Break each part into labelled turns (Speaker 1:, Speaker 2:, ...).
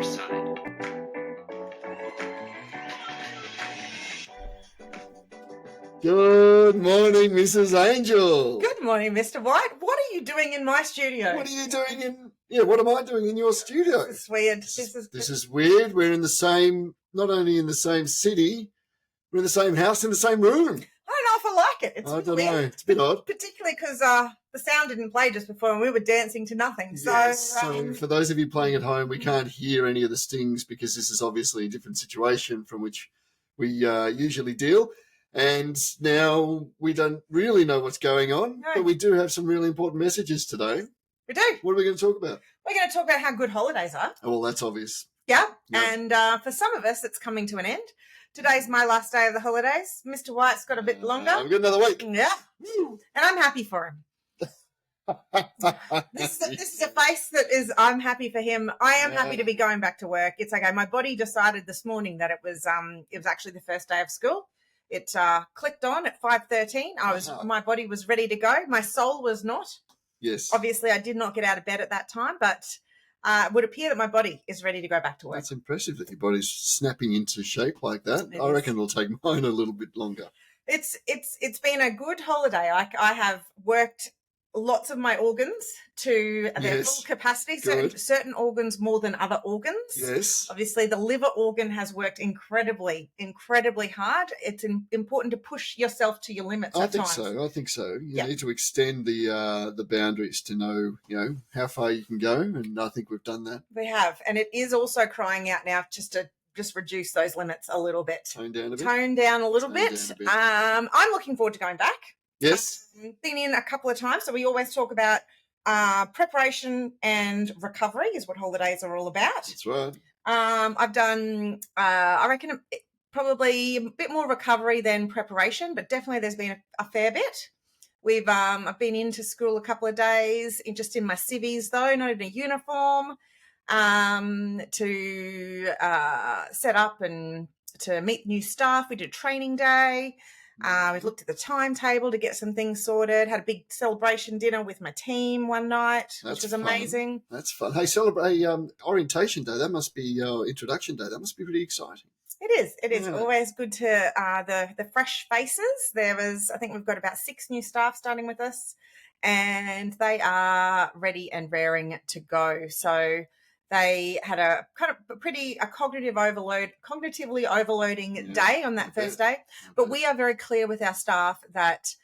Speaker 1: other side.
Speaker 2: Good morning, Mrs. Angel.
Speaker 3: Good morning, Mr. White. What are you doing in my studio?
Speaker 2: What are you doing in? Yeah, what am I doing in your studio?
Speaker 3: This is weird.
Speaker 2: This is weird. We're in the same, not only in the same city, we're in the same house, in the same room.
Speaker 3: I don't know if I like it. It's
Speaker 2: I don't
Speaker 3: weird.
Speaker 2: know. It's a bit odd.
Speaker 3: Particularly because the sound didn't play just before and we were dancing to nothing.
Speaker 2: So for those of you playing at home, we can't hear any of the stings because this is obviously a different situation from which we usually deal. And now we don't really know what's going on, but we do have some really important messages today.
Speaker 3: We do.
Speaker 2: What are we going to talk about?
Speaker 3: We're going to talk about how good holidays are.
Speaker 2: Oh, well, that's obvious.
Speaker 3: Yeah.
Speaker 2: Yep.
Speaker 3: And for some of us, it's coming to an end. Today's my last day of the holidays. Mr. White's got a bit longer.
Speaker 2: I've got another week.
Speaker 3: Yeah. And I'm happy for him. This is a face that is, I'm happy for him. I am happy to be going back to work. It's okay. My body decided this morning that it was actually the first day of school. It clicked on at 5:13. My body was ready to go. My soul was not.
Speaker 2: Yes.
Speaker 3: Obviously, I did not get out of bed at that time, but it would appear that my body is ready to go back to work.
Speaker 2: That's impressive that your body's snapping into shape like that.
Speaker 3: It
Speaker 2: I
Speaker 3: is.
Speaker 2: reckon it'll take mine a little bit longer.
Speaker 3: It's been a good holiday. I have worked lots of my organs to their full capacity. Certain organs more than other organs.
Speaker 2: Yes.
Speaker 3: Obviously, the liver organ has worked incredibly hard. It's important to push yourself to your limits at times.
Speaker 2: I think so. You need to extend the boundaries to know, how far you can go, and I think we've done that.
Speaker 3: We have, and it is also crying out now just to reduce those limits a little bit.
Speaker 2: Tone down a bit.
Speaker 3: I'm looking forward to going back.
Speaker 2: Yes.
Speaker 3: Been in a couple of times, so we always talk about preparation and recovery is what holidays are all about.
Speaker 2: That's right.
Speaker 3: I've done, I reckon, probably a bit more recovery than preparation, but definitely there's been a fair bit. I've been into school a couple of days, just in my civvies though, not in a uniform, to set up and to meet new staff. We did a training day. We've looked at the timetable to get some things sorted. Had a big celebration dinner with my team one night, which was amazing.
Speaker 2: That's fun. Hey, celebrate orientation day. That must be introduction day. That must be pretty exciting.
Speaker 3: It is. It is always good to the fresh faces. I think we've got about 6 new staff starting with us, and they are ready and raring to go. So they had a kind of cognitively overloading day on that first day. But we are very clear with our staff that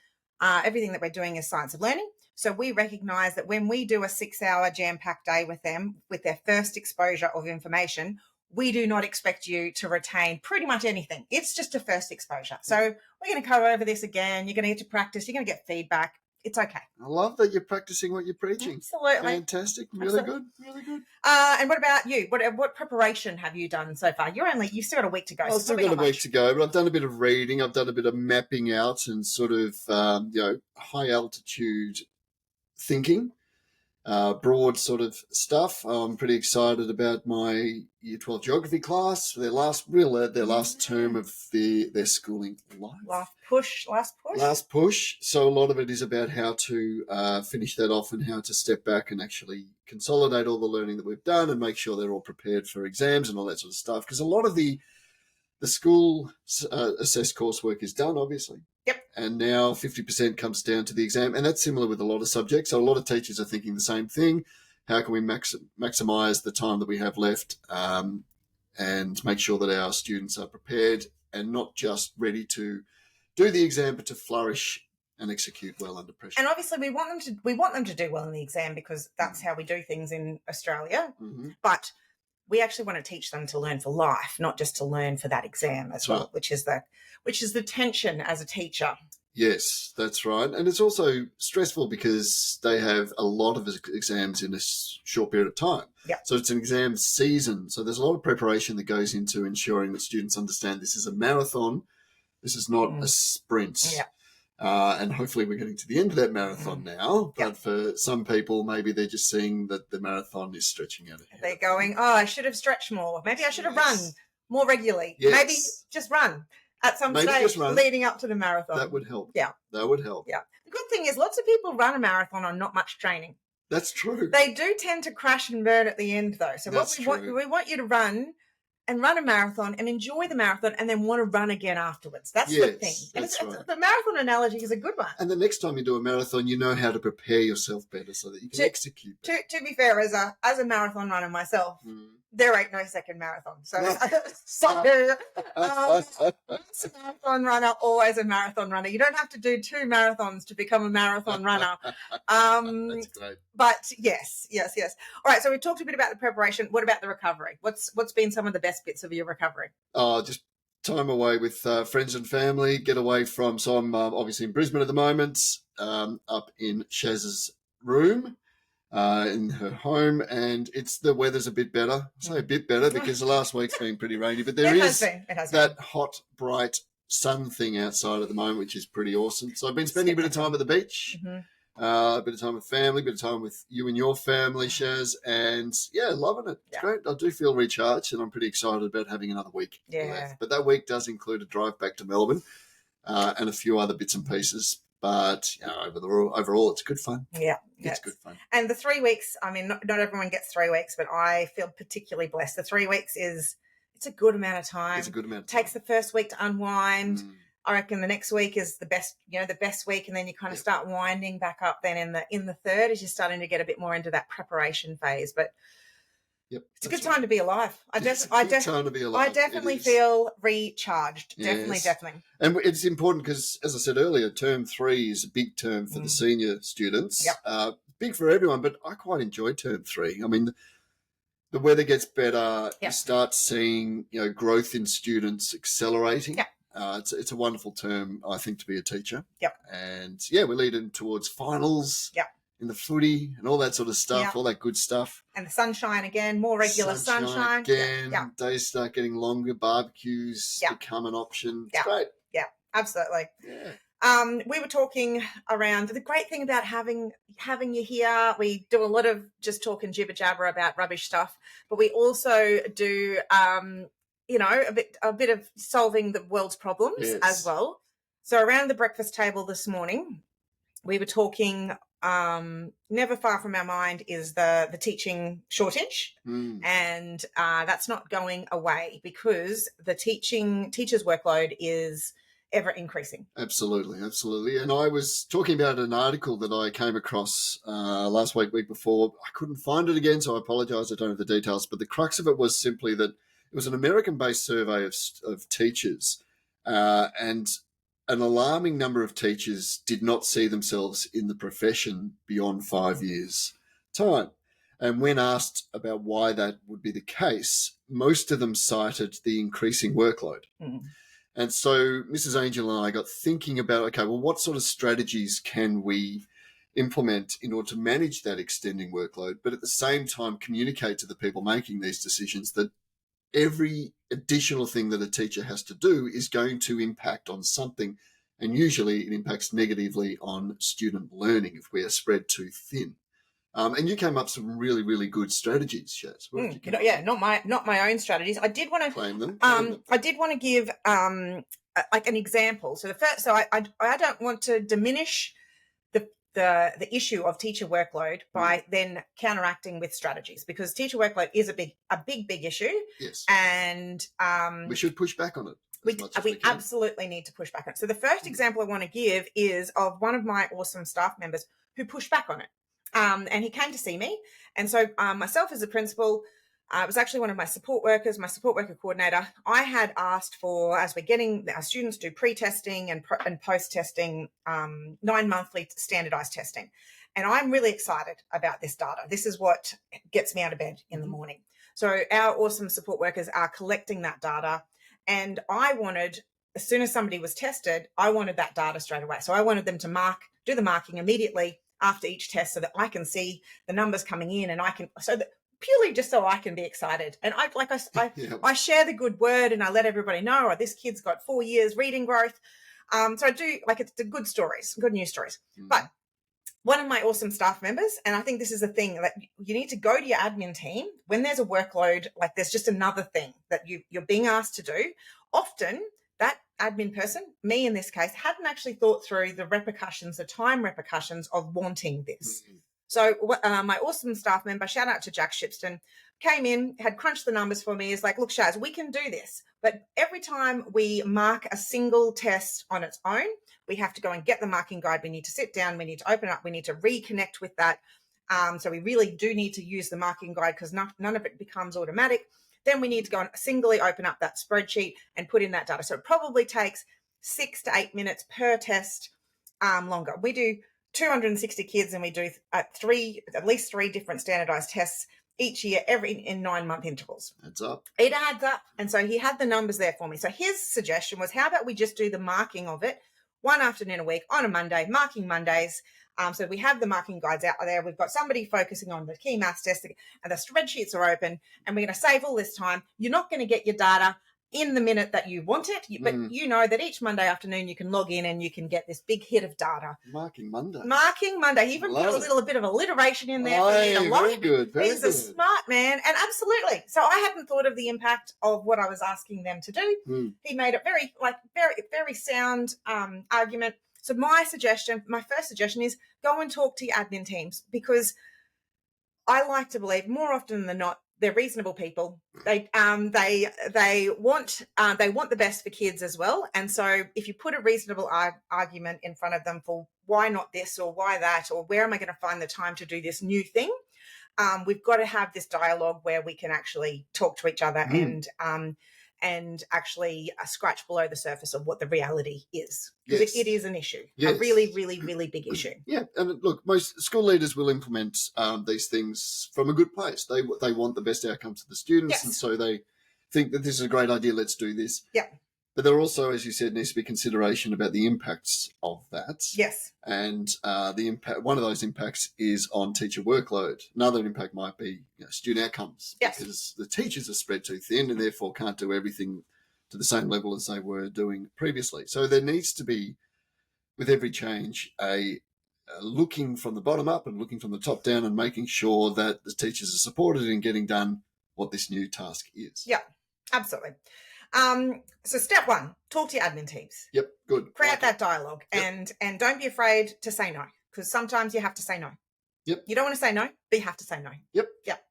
Speaker 3: everything that we're doing is science of learning. So we recognise that when we do a 6-hour jam-packed day with them, with their first exposure of information, we do not expect you to retain pretty much anything. It's just a first exposure. So we're going to cover over this again. You're going to get to practice. You're going to get feedback. It's okay.
Speaker 2: I love that you're practicing what you're preaching.
Speaker 3: Absolutely.
Speaker 2: Fantastic. Really good. Really good.
Speaker 3: And what about you? What preparation have you done so far? You've still got a week to go.
Speaker 2: I've still got a week to go, but I've done a bit of reading. I've done a bit of mapping out and sort of, high altitude thinking, broad sort of stuff. I'm pretty excited about my Year 12 geography class, their last term of their schooling life. Last push. So a lot of it is about how to finish that off and how to step back and actually consolidate all the learning that we've done and make sure they're all prepared for exams and all that sort of stuff. Because a lot of the school assessed coursework is done, obviously.
Speaker 3: Yep.
Speaker 2: And now 50% comes down to the exam. And that's similar with a lot of subjects. So a lot of teachers are thinking the same thing. How can we maximize the time that we have left and make sure that our students are prepared and not just ready to do the exam, but to flourish and execute well under pressure.
Speaker 3: And obviously we want them to do well in the exam because that's how we do things in Australia. Mm-hmm. But we actually want to teach them to learn for life, not just to learn for that exam as well, which is the tension as a teacher.
Speaker 2: Yes, that's right. And it's also stressful because they have a lot of exams in a short period of time.
Speaker 3: Yeah.
Speaker 2: So it's an exam season. So there's a lot of preparation that goes into ensuring that students understand this is a marathon. This is not a sprint.
Speaker 3: Yeah.
Speaker 2: And hopefully we're getting to the end of that marathon now. But for some people, maybe they're just seeing that the marathon is stretching out ahead.
Speaker 3: They're going, I should have stretched more. Maybe I should have run more regularly.
Speaker 2: Yes.
Speaker 3: Maybe just run at some stage leading up to the marathon.
Speaker 2: That would help.
Speaker 3: Yeah.
Speaker 2: That would help.
Speaker 3: Yeah. The good thing is lots of people run a marathon on not much training.
Speaker 2: That's true.
Speaker 3: They do tend to crash and burn at the end, though. So
Speaker 2: That's
Speaker 3: what we want you to run a marathon and enjoy the marathon and then want to run again afterwards. That's the thing. And
Speaker 2: That's right.
Speaker 3: the marathon analogy is a good one.
Speaker 2: And the next time you do a marathon, you know how to prepare yourself better so that you can execute better.
Speaker 3: To be fair, as a marathon runner myself, there ain't no second marathon. So, once a marathon runner, always a marathon runner. You don't have to do 2 marathons to become a marathon runner.
Speaker 2: That's great.
Speaker 3: But yes. All right, so we talked a bit about the preparation. What about the recovery? What's been some of the best bits of your recovery?
Speaker 2: Just time away with friends and family, get away from, so I'm obviously in Brisbane at the moment, up in Shaz's room. In her home, and the weather's a bit better. I say a bit better because the last week's been pretty rainy, but there is that hot, bright sun thing outside at the moment, which is pretty awesome. So I've been spending a bit of time at the beach, a bit of time with family, a bit of time with you and your family, Shaz, and loving it. It's great. I do feel recharged, and I'm pretty excited about having another week left. But that week does include a drive back to Melbourne and a few other bits and pieces. But overall, it's good fun.
Speaker 3: Yeah,
Speaker 2: it's good fun.
Speaker 3: And the 3 weeks, I mean, not everyone gets 3 weeks, but I feel particularly blessed. The 3 weeks it's a good amount of time.
Speaker 2: It's a good amount of
Speaker 3: time. Takes the first week to unwind. I reckon the next week is the best week, and then you kind of start winding back up. Then in the third, as you're starting to get a bit more into that preparation phase, but. It's a good time to be alive. I definitely feel recharged. Yes. Definitely.
Speaker 2: And it's important because, as I said earlier, term 3 is a big term for the senior students. Big for everyone, but I quite enjoy term 3. I mean, the weather gets better. You start seeing growth in students accelerating. It's a wonderful term, I think, to be a teacher. And we're leading towards finals. In the footy and all that sort of stuff, all that good stuff.
Speaker 3: And the sunshine again, more regular sunshine.
Speaker 2: Again, days start getting longer, barbecues become an option. It's great.
Speaker 3: Yeah, absolutely. Yeah. We were talking around the great thing about having you here. We do a lot of just talking jibber jabber about rubbish stuff, but we also do a bit of solving the world's problems as well. So around the breakfast table this morning, we were talking. Never far from our mind is the teaching shortage, and that's not going away because the teachers' workload is ever increasing.
Speaker 2: Absolutely. And I was talking about an article that I came across last week before. I couldn't find it again, so I apologise. I don't have the details, but the crux of it was simply that it was an American-based survey of teachers, and an alarming number of teachers did not see themselves in the profession beyond 5 years' time. And when asked about why that would be the case, most of them cited the increasing workload. And so Mrs. Angel and I got thinking about, what sort of strategies can we implement in order to manage that extending workload, but at the same time communicate to the people making these decisions that every additional thing that a teacher has to do is going to impact on something, and usually it impacts negatively on student learning if we are spread too thin. And you came up with some really, really good strategies, Shaz.
Speaker 3: Not my own strategies. I did want to
Speaker 2: claim them.
Speaker 3: I did want to give an example. So I don't want to diminish the issue of teacher workload by then counteracting with strategies, because teacher workload is a big issue.
Speaker 2: Yes.
Speaker 3: And
Speaker 2: we should push back on it.
Speaker 3: We absolutely need to push back on it. So the first example I want to give is of one of my awesome staff members who pushed back on it. And he came to see me. And so myself as a principal, it was actually one of my support worker coordinator. I had asked for, as we're getting our students do pre-testing and post-testing, 9 monthly standardized testing. And I'm really excited about this data. This is what gets me out of bed in the morning. So our awesome support workers are collecting that data. And I wanted, as soon as somebody was tested, I wanted that data straight away. So I wanted them to do the marking immediately after each test so that I can see the numbers coming in, and purely just so I can be excited. And I share the good word, and I let everybody know, this kid's got 4 years reading growth. So I do, it's the good stories, good news stories. But one of my awesome staff members, and I think this is a thing that you need to go to your admin team when there's a workload, like there's just another thing that you're being asked to do. Often that admin person, me in this case, hadn't actually thought through the time repercussions of wanting this. So my awesome staff member, shout out to Jack Shipston, came in, had crunched the numbers for me. Is like, look, Shaz, we can do this. But every time we mark a single test on its own, we have to go and get the marking guide. We need to sit down. We need to open up. We need to reconnect with that. So we really do need to use the marking guide because none of it becomes automatic. Then we need to go and singly open up that spreadsheet and put in that data. So it probably takes 6 to 8 minutes per test longer. We do 260 kids and we do at least three different standardized tests each year, in 9-month intervals.
Speaker 2: Adds up.
Speaker 3: It adds up. And so he had the numbers there for me. So his suggestion was, how about we just do the marking of it one afternoon a week on a Monday, marking Mondays. So we have the marking guides out there. We've got somebody focusing on the key maths tests, and the spreadsheets are open, and we're going to save all this time. You're not going to get your data in the minute that you want it, but you know that each Monday afternoon you can log in and you can get this big hit of data.
Speaker 2: Marking Monday.
Speaker 3: He even put a bit of alliteration in there for me to like.
Speaker 2: Very good.
Speaker 3: He's a smart man, and absolutely. So I hadn't thought of the impact of what I was asking them to do. He made a very sound argument. So my first suggestion is go and talk to your admin teams, because I like to believe more often than not they're reasonable people. They want the best for kids as well. And so if you put a reasonable argument in front of them for why not this or why that, or where am I going to find the time to do this new thing, we've got to have this dialogue where we can actually talk to each other and actually scratch below the surface of what the reality is. Because it is an issue, a really, really, really big issue.
Speaker 2: Yeah, and look, most school leaders will implement these things from a good place. They want the best outcomes for the students, and so they think that this is a great idea, let's do this.
Speaker 3: Yeah.
Speaker 2: But there also, as you said, needs to be consideration about the impacts of that.
Speaker 3: Yes.
Speaker 2: And the impact. One of those impacts is on teacher workload. Another impact might be student outcomes.
Speaker 3: Yes.
Speaker 2: Because the teachers are spread too thin and therefore can't do everything to the same level as they were doing previously. So there needs to be, with every change, a looking from the bottom up and looking from the top down and making sure that the teachers are supported in getting done what this new task is.
Speaker 3: Yeah, absolutely. So step one, talk to your admin teams.
Speaker 2: Yep, good.
Speaker 3: Create that dialogue, and don't be afraid to say no, because sometimes you have to say no.
Speaker 2: Yep.
Speaker 3: You don't want to say no, but you have to say no.
Speaker 2: Yep.
Speaker 3: Yep.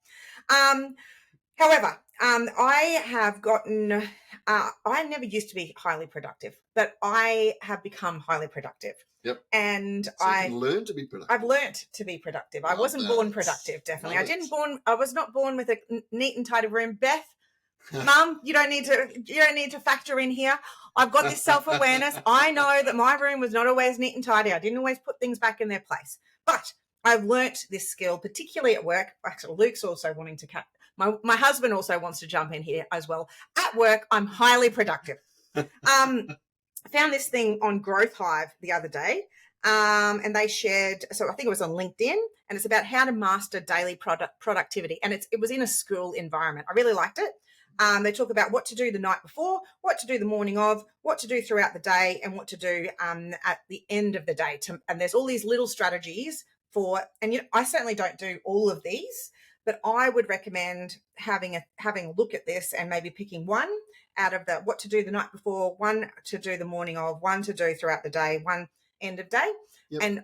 Speaker 3: However, I have gotten, I never used to be highly productive, but I have become highly productive.
Speaker 2: Yep.
Speaker 3: And
Speaker 2: so you can learn to be productive.
Speaker 3: I've learned to be productive. I wasn't born productive, definitely. I was not born with a neat and tidy room. Beth, Mum, you don't need to factor in here. I've got this self-awareness. I know that my room was not always neat and tidy. I didn't always put things back in their place. But I've learnt this skill, particularly at work. Actually, Luke's also wanting to my husband also wants to jump in here as well. At work, I'm highly productive. I found this thing on Growth Hive the other day, and they shared, so I think it was on LinkedIn, and it's about how to master daily productivity. And it was in a school environment. I really liked it. They talk about what to do the night before, what to do the morning of, what to do throughout the day, and what to do at the end of the day. And there's all these little strategies and I certainly don't do all of these, but I would recommend having a look at this and maybe picking one out of the what to do the night before, one to do the morning of, one to do throughout the day, one end of day, and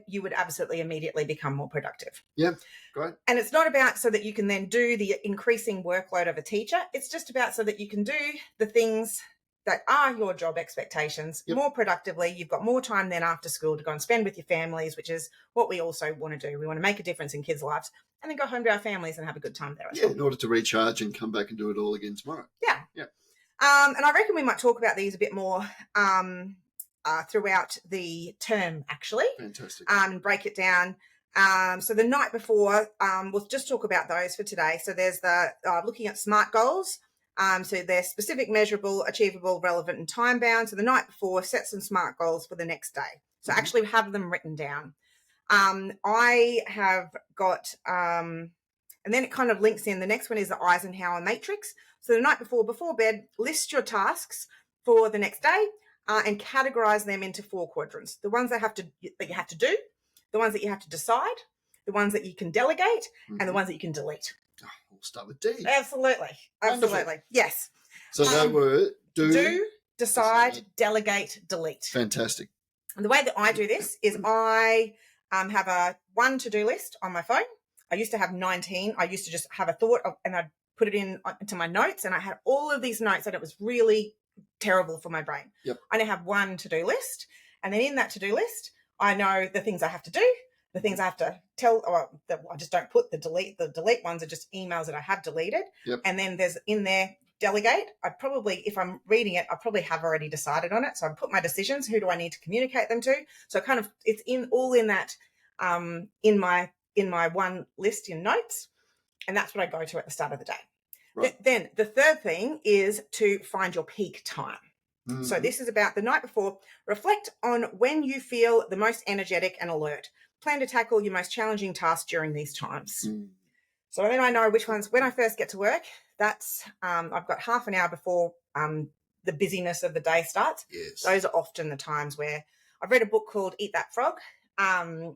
Speaker 3: you would absolutely immediately become more productive.
Speaker 2: Yeah, great.
Speaker 3: And it's not about so that you can then do the increasing workload of a teacher. It's just about so that you can do the things that are your job expectations more productively. You've got more time then after school to go and spend with your families, which is what we also want to do. We want to make a difference in kids' lives and then go home to our families and have a good time there as well.
Speaker 2: In order to recharge and come back and do it all again tomorrow.
Speaker 3: Yeah. And I reckon we might talk about these a bit more throughout the term, actually.
Speaker 2: Fantastic.
Speaker 3: And break it down. So the night before, we'll just talk about those for today. So there's the looking at SMART goals. So they're specific, measurable, achievable, relevant, and time-bound. So the night before, set some SMART goals for the next day. So actually have them written down. I have got, and then it kind of links in. The next one is the Eisenhower matrix. So the night before bed, list your tasks for the next day and categorize them into 4 quadrants. The ones that you have to do, the ones that you have to decide, the ones that you can delegate, and the ones that you can delete.
Speaker 2: Oh, we'll start with D.
Speaker 3: Absolutely.
Speaker 2: Wonderful.
Speaker 3: Yes.
Speaker 2: So they were
Speaker 3: do, decide, delegate, delete.
Speaker 2: Fantastic.
Speaker 3: And the way that I do this is I have a one to-do list on my phone. I used to have 19. I used to just have a thought and I'd put it into my notes, and I had all of these notes, and it was really terrible for my brain.
Speaker 2: Yep.
Speaker 3: I now have one to-do list, and then in that to-do list, I know the things I have to do, the things I have to tell, or I just don't put the delete. The delete ones are just emails that I have deleted.
Speaker 2: Yep.
Speaker 3: And then there's in there delegate. If I'm reading it, I probably have already decided on it. So I put my decisions. Who do I need to communicate them to? So it's all in that, in my one list in notes. And that's what I go to at the start of the day.
Speaker 2: Right.
Speaker 3: Then the third thing is to find your peak time. Mm-hmm. So this is about the night before. Reflect on when you feel the most energetic and alert. Plan to tackle your most challenging tasks during these times. Mm. So then I know which ones, when I first get to work, that's I've got half an hour before the busyness of the day starts.
Speaker 2: Yes.
Speaker 3: Those are often the times where I've read a book called Eat That Frog,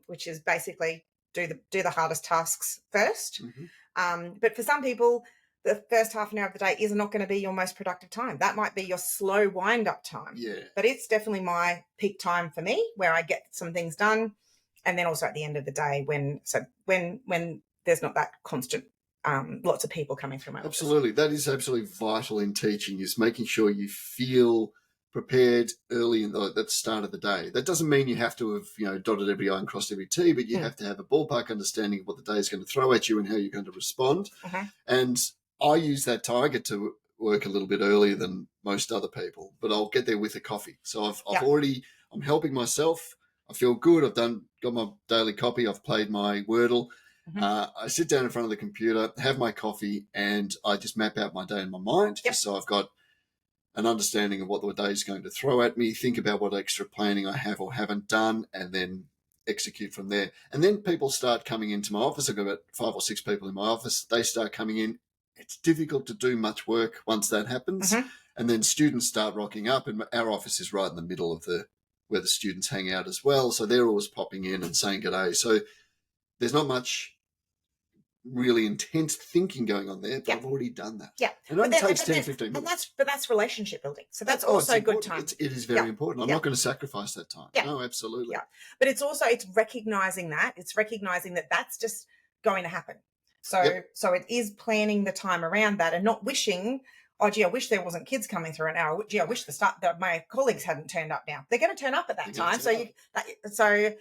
Speaker 3: which is basically do the hardest tasks first. Mm-hmm. But for some people, the first half an hour of the day is not going to be your most productive time. That might be your slow wind-up time.
Speaker 2: Yeah.
Speaker 3: But it's definitely my peak time for me, where I get some things done. And then also at the end of the day, when there's not that constant, lots of people coming through my office.
Speaker 2: Absolutely. That is absolutely vital in teaching, is making sure you feel prepared early at the start of the day. That doesn't mean you have to have, dotted every I and crossed every T, but you have to have a ballpark understanding of what the day is going to throw at you and how you're going to respond.
Speaker 3: Uh-huh.
Speaker 2: And I use that time. I get to work a little bit earlier than most other people, but I'll get there with a coffee. So I'm helping myself. I feel good. I've got my daily copy. I've played my Wordle. Mm-hmm. I sit down in front of the computer, have my coffee, and I just map out my day in my mind, just so I've got an understanding of what the day is going to throw at me, think about what extra planning I have or haven't done, and then execute from there. And then people start coming into my office. I've got about 5 or 6 people in my office. They start coming in. It's difficult to do much work once that happens. Mm-hmm. And then students start rocking up, and our office is right in the middle of where the students hang out as well. So they're always popping in and saying good day. So there's not much really intense thinking going on there, but I've already done that.
Speaker 3: Yeah.
Speaker 2: And it only takes 10, 15 minutes.
Speaker 3: But that's relationship building. So that's also a good time.
Speaker 2: It is very important. I'm not going to sacrifice that time.
Speaker 3: Yeah.
Speaker 2: No, absolutely.
Speaker 3: Yeah. But it's recognizing that. It's recognizing that that's just going to happen. So it is planning the time around that and not wishing, oh, gee, I wish there wasn't kids coming through an hour. Gee, I wish that my colleagues hadn't turned up now. They're going to turn up at that time. So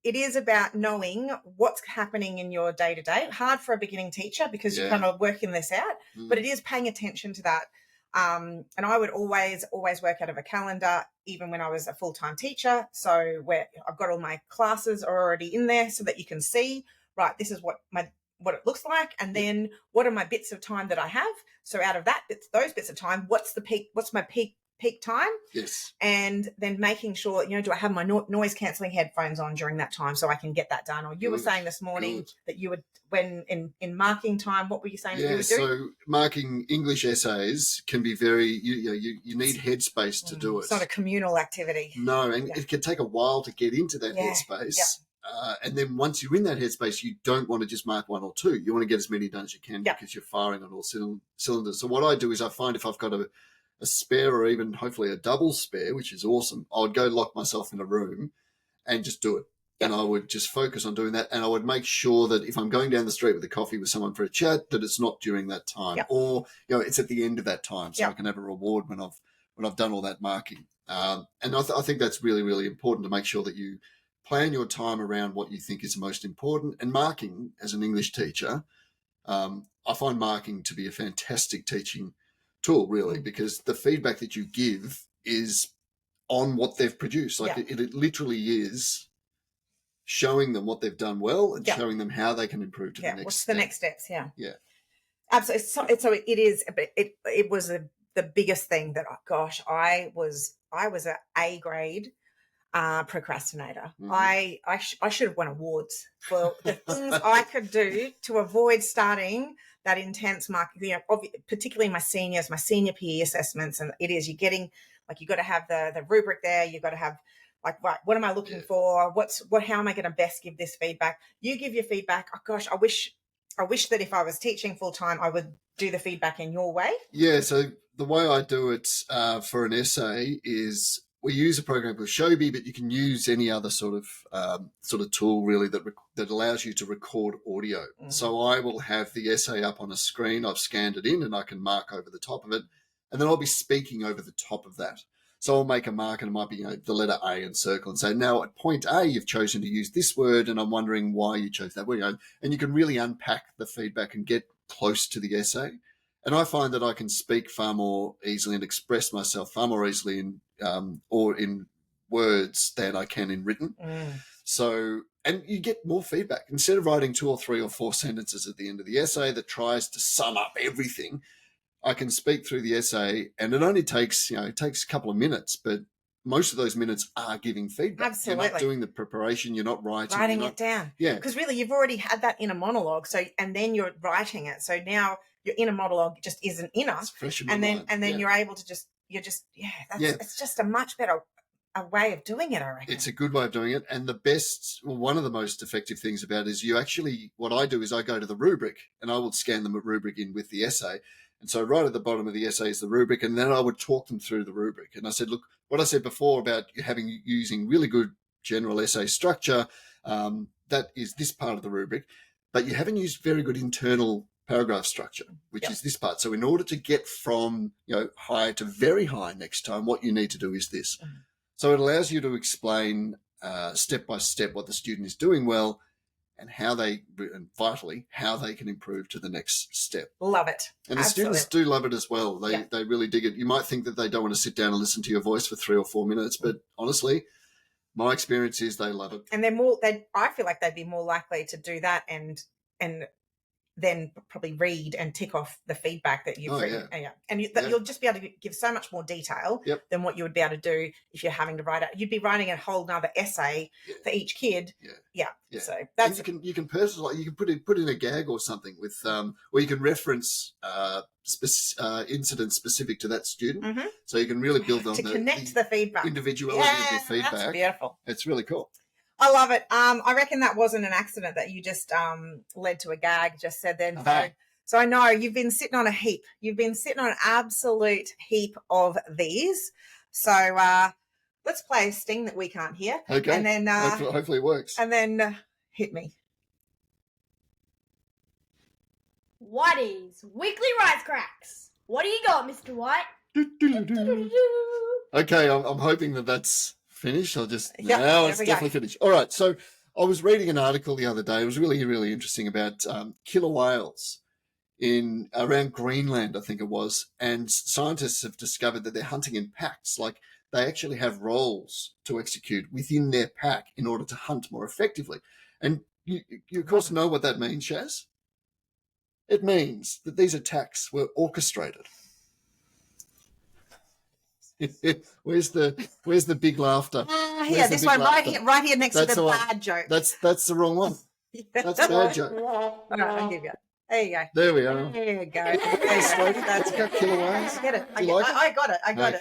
Speaker 3: it is about knowing what's happening in your day-to-day. Hard for a beginning teacher because you're kind of working this out, but it is paying attention to that. And I would always work out of a calendar, even when I was a full-time teacher. So where I've got all my classes are already in there so that you can see, right, this is what it looks like. And then what are my bits of time that I have? So out of those bits of time, what's my peak time?
Speaker 2: Yes.
Speaker 3: And then making sure, do I have my noise cancelling headphones on during that time so I can get that done? Or you were saying this morning that you would, when in marking time, what were you saying you would do?
Speaker 2: So marking English essays can be very, you need headspace to do it.
Speaker 3: It's not a communal activity.
Speaker 2: No, and it can take a while to get into that headspace. Yeah. And then once you're in that headspace, you don't want to just mark 1 or 2. You want to get as many done as you can because you're firing on all cylinders. So what I do is I find if I've got a spare or even hopefully a double spare, which is awesome, I would go lock myself in a room and just do it. Yep. And I would just focus on doing that. And I would make sure that if I'm going down the street with a coffee with someone for a chat, that it's not during that time or, it's at the end of that time. So I can have a reward when I've done all that marking. And I think that's really, really important to make sure that you plan your time around what you think is the most important. And marking as an English teacher, I find marking to be a fantastic teaching tool, really, because the feedback that you give is on what they've produced. Like it literally is showing them what they've done well and showing them how they can improve to the next
Speaker 3: what's
Speaker 2: step.
Speaker 3: The next steps. Yeah.
Speaker 2: Absolutely.
Speaker 3: So it is, but it was the biggest thing that, I was an A grade procrastinator. Mm-hmm. I should have won awards for the things I could do to avoid starting that intense marking, particularly my senior PE assessments. And you're getting, like, you got to have the rubric there. You got to have, like, right, what am I looking for? How am I going to best give this feedback? You give your feedback. Oh gosh, I wish that if I was teaching full time, I would do the feedback in your way.
Speaker 2: Yeah. So the way I do it for an essay is we use a program called Shobi, but you can use any other sort of tool really that allows you to record audio. So I will have the essay up on a screen. I've scanned it in, and I can mark over the top of it, and then I'll be speaking over the top of that. So I'll make a mark, and it might be the letter A and circle, and say, now at point A, you've chosen to use this word, and I'm wondering why you chose that word. And you can really unpack the feedback and get close to the essay. And I find that I can speak far more easily and express myself far more easily in words than I can in written. So, and you get more feedback. Instead of writing 2 or 3 or 4 sentences at the end of the essay that tries to sum up everything, I can speak through the essay, and it only takes, it takes a couple of minutes, but most of those minutes are giving feedback.
Speaker 3: Absolutely.
Speaker 2: You're not doing the preparation. You're not writing
Speaker 3: it down.
Speaker 2: Yeah.
Speaker 3: Because really, you've already had that inner monologue. So, and then you're writing it. So now your inner monologue just isn't inner.
Speaker 2: It's fresh in
Speaker 3: and
Speaker 2: my
Speaker 3: then,
Speaker 2: mind.
Speaker 3: And then you're able to it's just a much better a way of doing it, I reckon.
Speaker 2: It's a good way of doing it. And one of the most effective things about it is what I do is I go to the rubric, and I will scan the rubric in with the essay. And so right at the bottom of the essay is the rubric, and then I would talk them through the rubric. And I said, look, what I said before about using really good general essay structure, that is this part of the rubric, but you haven't used very good internal paragraph structure, which is this part. So in order to get from high to very high next time, what you need to do is this. So it allows you to explain step by step what the student is doing well, and vitally, how they can improve to the next step.
Speaker 3: Love it.
Speaker 2: And the students do love it as well. They really dig it. You might think that they don't want to sit down and listen to your voice for 3 or 4 minutes, but honestly, my experience is they love it.
Speaker 3: And I feel like they'd be more likely to do that and then probably read and tick off the feedback that you've written. Yeah. And you'll just be able to give so much more detail than what you would be able to do if you're having to write it. You'd be writing a whole nother essay for each kid. Yeah. So that's
Speaker 2: you can personalize. You can put in a gag or something with or you can reference incidents specific to that student. So you can really build on
Speaker 3: to connect the feedback,
Speaker 2: individuality of your feedback.
Speaker 3: That's beautiful.
Speaker 2: It's really cool.
Speaker 3: I love it. I reckon that wasn't an accident that you just led to a gag, just said then. So I know you've been sitting on a heap. You've been sitting on an absolute heap of these. So let's play a sting that we can't hear.
Speaker 2: Okay.
Speaker 3: And then
Speaker 2: hopefully it works.
Speaker 3: And then hit me.
Speaker 1: Whitey's Weekly Wisecracks. What do you got, Mr. White?
Speaker 2: Okay, I'm hoping that's finished. It's definitely finished. All right, so I was reading an article the other day. It was really, really interesting about killer whales around Greenland, I think it was, and scientists have discovered that they're hunting in packs. Like, they actually have roles to execute within their pack in order to hunt more effectively. And you of course know what that means, Shaz. It means that these attacks were orchestrated. Where's the big laughter?
Speaker 3: This one right here next to the bad joke.
Speaker 2: That's the wrong one. That's a bad joke.
Speaker 3: All right, I'll give you. There you go.
Speaker 2: There we are.
Speaker 3: There you go.
Speaker 2: That's got killer whales.
Speaker 3: Get it. I got it. I got it.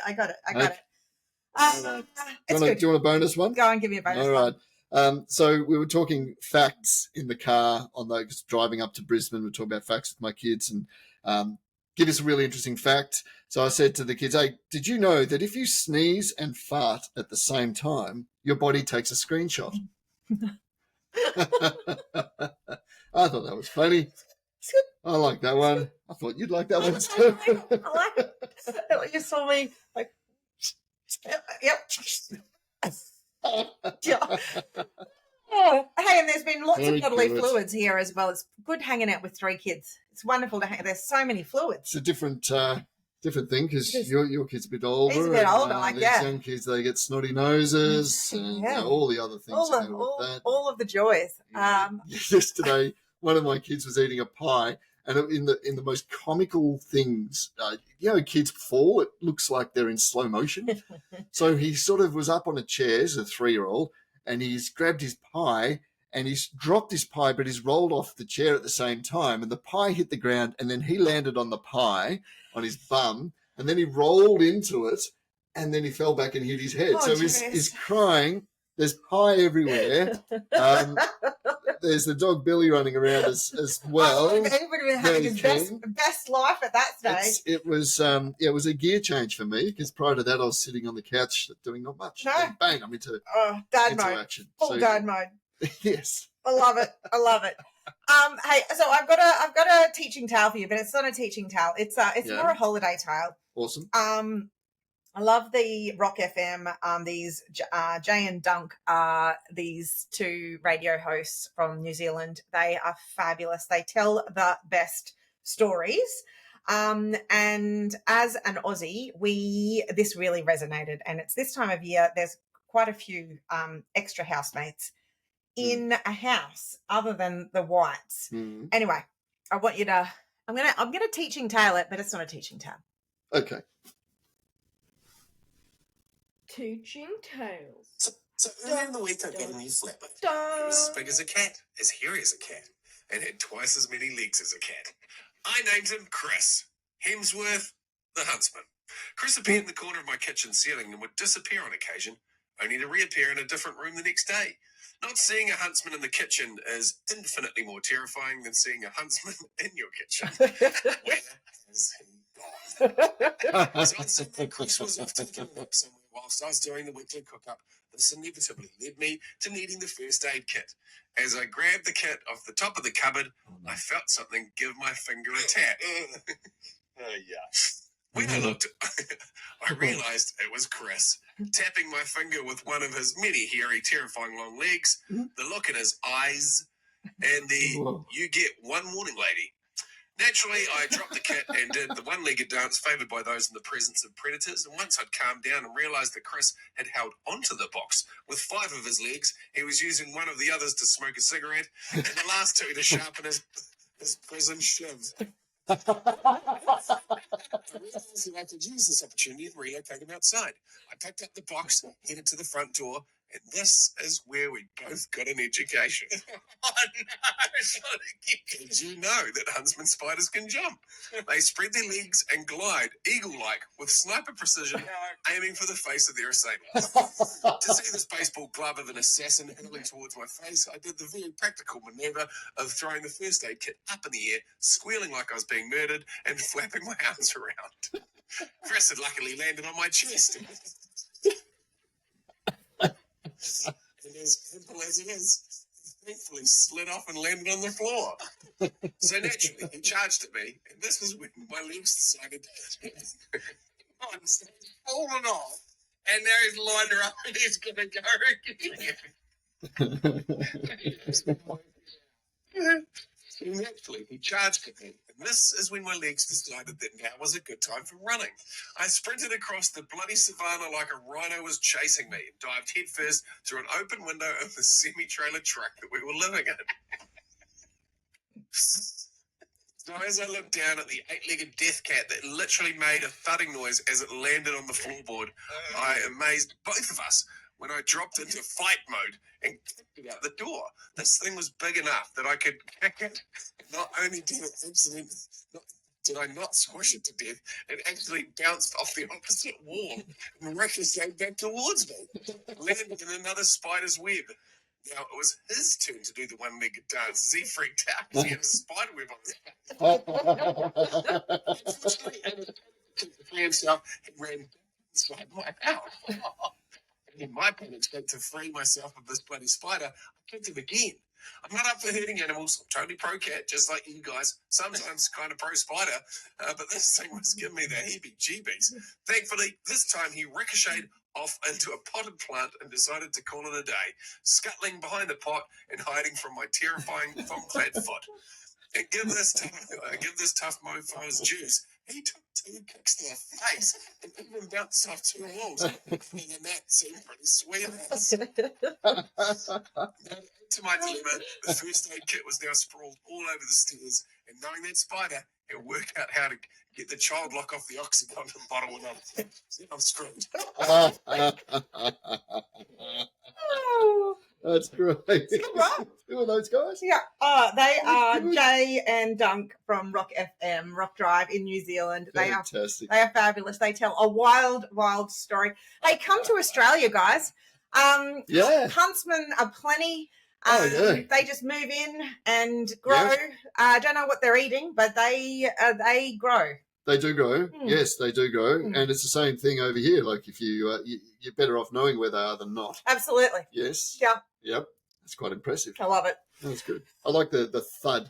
Speaker 2: Do you want a bonus one?
Speaker 3: Go and give me a bonus.
Speaker 2: All right. So we were talking facts in the car on those driving up to Brisbane. We were talking about facts with my kids and give us a really interesting fact. So I said to the kids, hey, did you know that if you sneeze and fart at the same time, your body takes a screenshot? I thought that was funny. I like that one. I thought you'd like that one too.
Speaker 3: I like it. You saw me like, yep. Oh, hey, and there's been lots of bodily fluids here as well. It's good hanging out with 3 kids. It's wonderful to hang. There's so many fluids.
Speaker 2: It's a different thing because your kid's a bit older.
Speaker 3: He's a bit older,
Speaker 2: these young kids, they get snotty noses and all the other things.
Speaker 3: All of the joys.
Speaker 2: Yesterday, one of my kids was eating a pie, and in the most comical things, kids fall. It looks like they're in slow motion. So he sort of was up on a chair as a 3-year-old, and he's grabbed his pie and he's dropped his pie, but he's rolled off the chair at the same time, and the pie hit the ground, and then he landed on the pie on his bum, and then he rolled into it, and then he fell back and hit his head. So he's crying. There's pie everywhere. there's the dog Billy running around as well.
Speaker 3: He would have been having his best life at that stage.
Speaker 2: It was a gear change for me because prior to that I was sitting on the couch doing not much.
Speaker 3: No.
Speaker 2: And bang, I'm into
Speaker 3: dad mode.
Speaker 2: action.
Speaker 3: Full dad mode.
Speaker 2: Yes.
Speaker 3: I love it. Hey, so I've got a teaching tale for you, but it's not a teaching tale. It's more a holiday tale.
Speaker 2: Awesome.
Speaker 3: I love the Rock FM. These Jay and Dunk are these two radio hosts from New Zealand. They are fabulous. They tell the best stories. And as an Aussie, this really resonated. And it's this time of year. There's quite a few extra housemates in a house other than the whites. Anyway, I want you to. I'm gonna teaching tale it, but it's not a teaching tale.
Speaker 2: Okay.
Speaker 1: Teaching tales.
Speaker 4: So earlier in the week, I got a new flatmate. He was as big as a cat, as hairy as a cat, and had twice as many legs as a cat. I named him Chris Hemsworth, the huntsman. Chris appeared in the corner of my kitchen ceiling and would disappear on occasion, only to reappear in a different room the next day. Not seeing a huntsman in the kitchen is infinitely more terrifying than seeing a huntsman in your kitchen. Where has he gone? So on Sunday, Chris was off to get up somewhere whilst I was doing the weekly cook-up. This inevitably led me to needing the first aid kit. As I grabbed the kit off the top of the cupboard, I felt something give my finger a tap. When I looked, I realised it was Chris, tapping my finger with one of his many hairy, terrifying long legs, the look in his eyes, and the "you get one warning, lady." Naturally, I dropped the kit and did the one-legged dance favoured by those in the presence of predators, and once I'd calmed down and realised that Chris had held onto the box with 5 of his legs, he was using one of the others to smoke a cigarette, and the last 2 to sharpen his prison shiv. I realised that I could use this opportunity and relocate him outside. I picked up the box, headed to the front door, and this is where we both got an education. Oh no! Did you know that huntsman spiders can jump? They spread their legs and glide, eagle-like, with sniper precision, aiming for the face of their assailant. To see this baseball glove of an assassin hurtling towards my face, I did the very practical manoeuvre of throwing the first aid kit up in the air, squealing like I was being murdered, and flapping my arms around. Chris had luckily landed on my chest. And as simple as it is, he thankfully slid off and landed on the floor. So naturally, he charged at me, and this was when my legs decided to fallen off, and now he's lined her up and he's going to go again. So naturally, he charged at me, and this is when my legs decided that now was a good time for running. I sprinted across the bloody savannah like a rhino was chasing me and dived headfirst through an open window of the semi-trailer truck that we were living in. So as I looked down at the 8-legged death cat that literally made a thudding noise as it landed on the floorboard, I amazed both of us when I dropped into fight mode and kicked it out the door. This thing was big enough that I could kick it. Not only did I not squish it to death, it actually bounced off the opposite wall and ricocheted back towards me, landing in another spider's web. Now, it was his turn to do the one-legged dance as he freaked out because he had a spider web on his back. Unfortunately, he himself ran inside my house. In my panic state to free myself of this bloody spider, I kicked him again. I'm not up for hurting animals. I'm totally pro-cat, just like you guys. Sometimes kind of pro-spider, but this thing was giving me the heebie-jeebies. Thankfully, this time he ricocheted off into a potted plant and decided to call it a day, scuttling behind the pot and hiding from my terrifying foam-clad foot. And give this tough mofo his juice. He took 2 kicks to the face and even bounced off 2 walls. And that seemed pretty sweet. To my dilemma, the first aid kit was now sprawled all over the stairs, and knowing that spider, he'll work out how to get the child lock off the oxycontin bottle and I'm screwed.
Speaker 2: That's great.
Speaker 3: Right.
Speaker 2: Who are those guys?
Speaker 3: Yeah, they are Jay and Dunk from Rock FM, Rock Drive in New Zealand.
Speaker 2: Fantastic.
Speaker 3: They are fabulous. They tell a wild story. Hey, come to Australia, guys.
Speaker 2: Yeah.
Speaker 3: Huntsmen are plenty. They just move in and grow. I don't know what they're eating, but they grow.
Speaker 2: They do grow. Yes, they do grow. And it's the same thing over here. Like if you're better off knowing where they are than not.
Speaker 3: Absolutely.
Speaker 2: Yes.
Speaker 3: Yeah.
Speaker 2: Yep. That's quite impressive.
Speaker 3: I love it.
Speaker 2: That's good. I like the thud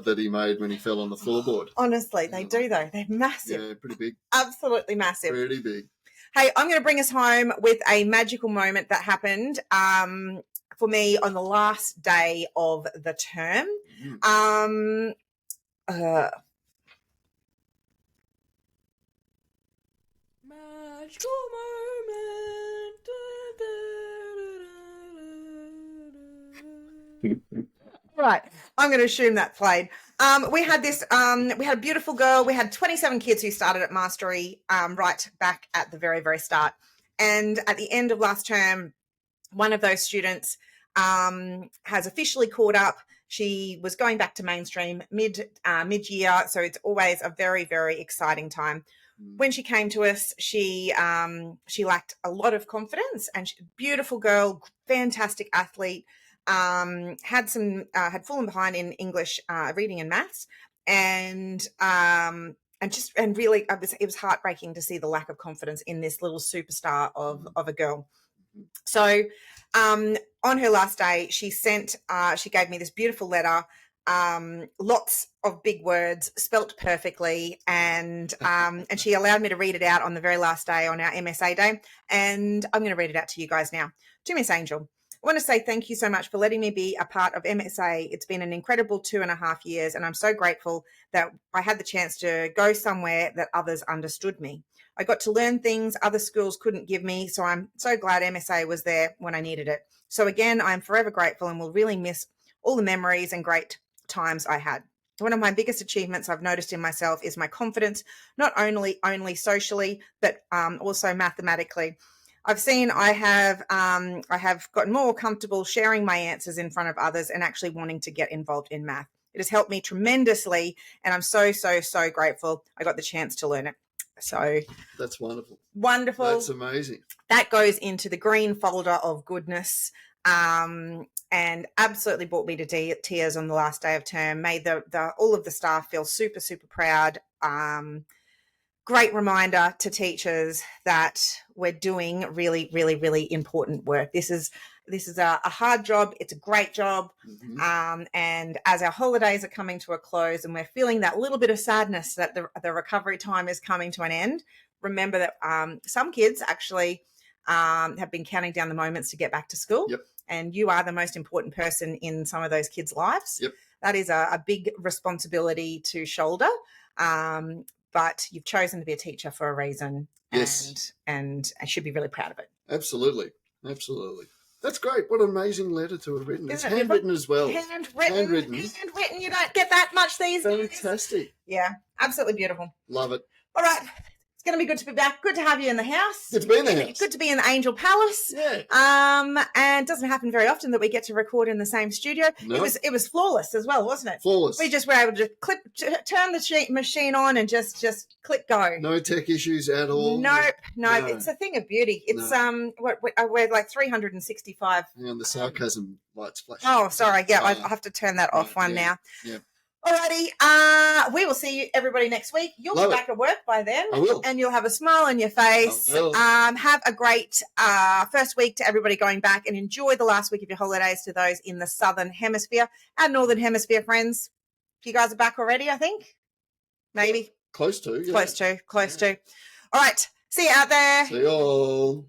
Speaker 2: that he made when he fell on the floorboard.
Speaker 3: Honestly, they do though. They're massive.
Speaker 2: Yeah, pretty big.
Speaker 3: Absolutely massive.
Speaker 2: Pretty big.
Speaker 3: Hey, I'm going to bring us home with a magical moment that happened for me on the last day of the term.
Speaker 1: Magical moment.
Speaker 3: Right. I'm going to assume that played. We had a beautiful girl. We had 27 kids who started at Mastery right back at the very, very start. And at the end of last term, one of those students has officially caught up. She was going back to mainstream mid-year, so it's always a very, very exciting time. When she came to us, she lacked a lot of confidence, and beautiful girl, fantastic athlete, had fallen behind in English reading and maths, and really it was heartbreaking to see the lack of confidence in this little superstar of a girl. So on her last day, she gave me this beautiful letter, lots of big words spelt perfectly, and she allowed me to read it out on the very last day on our MSA day. And I'm going to read it out to you guys now. To Miss Angel, I want to say thank you so much for letting me be a part of MSA. It's been an incredible 2.5 years, and I'm so grateful that I had the chance to go somewhere that others understood me. I got to learn things other schools couldn't give me, so I'm so glad MSA was there when I needed it. So again, I'm forever grateful and will really miss all the memories and great times I had. One of my biggest achievements I've noticed in myself is my confidence, not only socially, but also mathematically. I've seen I have gotten more comfortable sharing my answers in front of others and actually wanting to get involved in math. It has helped me tremendously, and I'm so, so, so grateful I got the chance to learn it. So
Speaker 2: that's wonderful.
Speaker 3: Wonderful.
Speaker 2: That's amazing.
Speaker 3: That goes into the green folder of goodness, and absolutely brought me to tears on the last day of term. Made all of the staff feel super, super proud. Great reminder to teachers that we're doing really, really, really important work. This is a hard job. It's a great job. And as our holidays are coming to a close and we're feeling that little bit of sadness that the recovery time is coming to an end, remember that some kids actually have been counting down the moments to get back to school.
Speaker 2: Yep.
Speaker 3: And you are the most important person in some of those kids' lives.
Speaker 2: Yep.
Speaker 3: That is a big responsibility to shoulder. But you've chosen to be a teacher for a reason.
Speaker 2: Yes.
Speaker 3: And I should be really proud of it.
Speaker 2: Absolutely. Absolutely. That's great. What an amazing letter to have written. It's
Speaker 3: Isn't it
Speaker 2: handwritten as well.
Speaker 3: Handwritten. You don't get that much these days.
Speaker 2: Fantastic.
Speaker 3: Yeah, absolutely beautiful.
Speaker 2: Love it.
Speaker 3: All right. It's going to be good to be back. Good to have you in the house.
Speaker 2: Good to be in the house.
Speaker 3: Good to be in the Angel Palace.
Speaker 2: Yeah.
Speaker 3: And it doesn't happen very often that we get to record in the same studio.
Speaker 2: No.
Speaker 3: It was flawless as well, wasn't it?
Speaker 2: Flawless.
Speaker 3: We just were able to turn the machine on and just click go.
Speaker 2: No tech issues at all.
Speaker 3: Nope. No. It's a thing of beauty. It's we're like 365.
Speaker 2: And the sarcasm lights flash.
Speaker 3: Oh, sorry. Yeah, I have to turn that off now.
Speaker 2: Yeah.
Speaker 3: Alrighty, we will see you everybody next week. You'll be back at work by then.
Speaker 2: I will.
Speaker 3: And you'll have a smile on your face.
Speaker 2: I will.
Speaker 3: Have a great first week to everybody going back, and enjoy the last week of your holidays to those in the Southern Hemisphere. Our Northern Hemisphere friends, you guys are back already, I think? Maybe?
Speaker 2: Close to. Yeah.
Speaker 3: Close to. All right, see you out there.
Speaker 2: See you all.